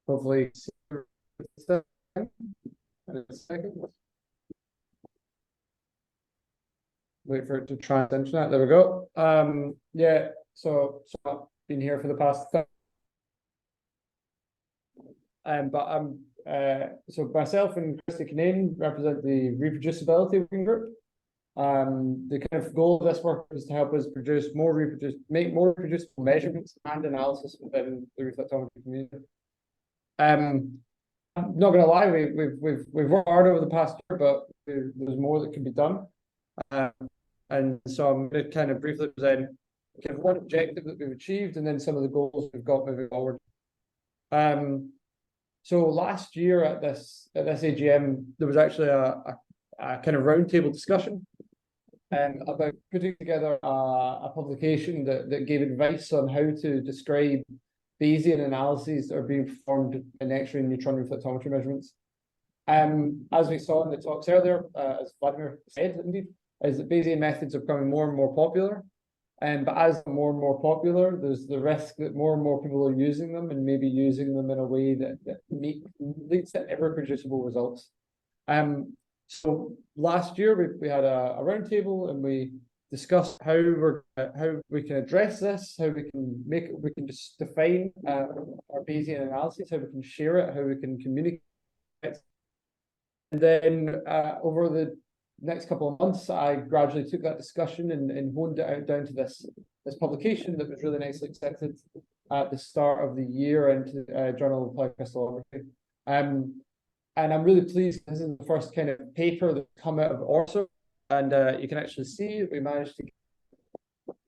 hopefully in a second. Wait for it to try the internet. There we go. Yeah, so I've been here for the past but I'm so myself and Christy Canadian represent the Reproducibility Working Group. The kind of goal of this work is to help us make more reproducible measurements and analysis within the reflectometry community. I'm not going to lie, we've worked hard over the past year, but there's more that can be done. And so I'm going to kind of briefly present kind of one objective that we've achieved, and then some of the goals we've got moving forward. So last year at this AGM, there was actually a kind of roundtable discussion about putting together a publication that gave advice on how to describe Bayesian analyses that are being performed in X-ray and neutron reflectometry measurements. As we saw in the talks earlier, as Vladimir said, indeed, is that Bayesian methods are becoming more and more popular. But as they're more and more popular, there's the risk that more and more people are using them, and maybe using them in a way that leads to irreproducible results. So last year we had a roundtable, and we discussed how we can address this, how we can just define our Bayesian analysis, how we can share it, how we can communicate. And then over the next couple of months, I gradually took that discussion and honed it out down to this publication that was really nicely accepted at the start of the year into Journal of Applied Crystallography. And I'm really pleased. This is the first kind of paper that's come out of ORSO, and you can actually see we managed to get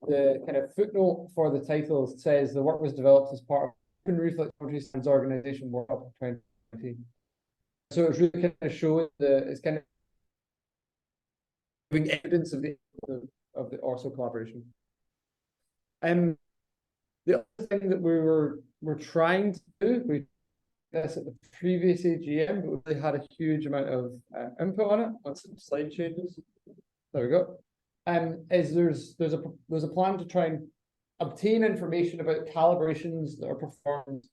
the kind of footnote for the title says the work was developed as part of Open Reflectometry Science Organization Work Up 2020. So it's really kind of showing it's kind of giving evidence of the ORSO collaboration. The other thing that we're trying to do, we did this at the previous AGM, but we really had a huge amount of input on it. Once the slide changes, there we go. Is there's a plan to try and obtain information about calibrations that are performed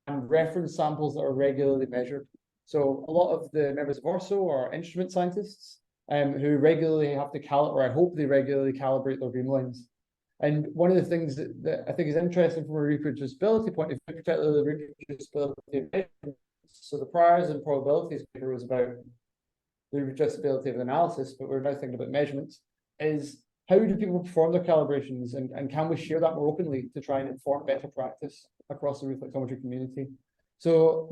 and reference samples that are regularly measured. So a lot of the members of ORSO are instrument scientists who regularly have to calibrate, or I hope they regularly calibrate their beamlines. And one of the things that I think is interesting from a reproducibility point of view, particularly the reproducibility of measurements, so the priors and probabilities paper was about the reproducibility of analysis, but we're now thinking about measurements, is how do people perform their calibrations, and can we share that more openly to try and inform better practice across the reflectometry community? So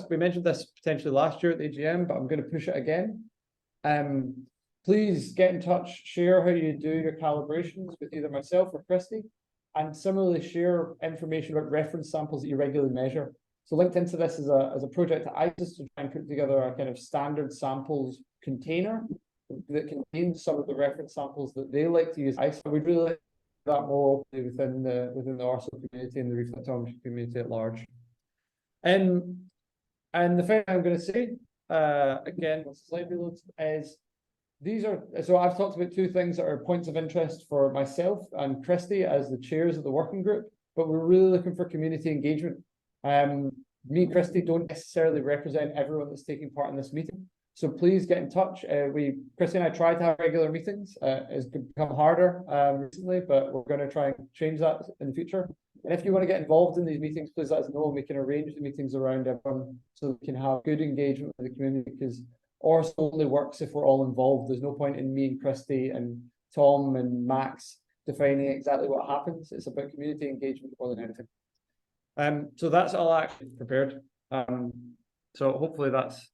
we mentioned this potentially last year at the AGM, but I'm going to push it again. Please get in touch, share how you do your calibrations with either myself or Christy, and similarly share information about reference samples that you regularly measure. So linked into this is a project at ISIS to try and put together a kind of standard samples container that contains some of the reference samples that they like to use. We'd really like that more openly within the ORSO community and the reflectometry community at large. And the thing I'm going to say, again, once the slide reloads, is so I've talked about two things that are points of interest for myself and Christy as the chairs of the working group, but we're really looking for community engagement. Me and Christy don't necessarily represent everyone that's taking part in this meeting, so please get in touch. Christy and I try to have regular meetings. It's become harder recently, but we're going to try and change that in the future. And if you want to get involved in these meetings, please let us know, and we can arrange the meetings around everyone so we can have good engagement with the community, because ORSO only works if we're all involved. There's no point in me and Christy and Tom and Max defining exactly what happens. It's about community engagement more than anything. So that's all I actually prepared. So hopefully that's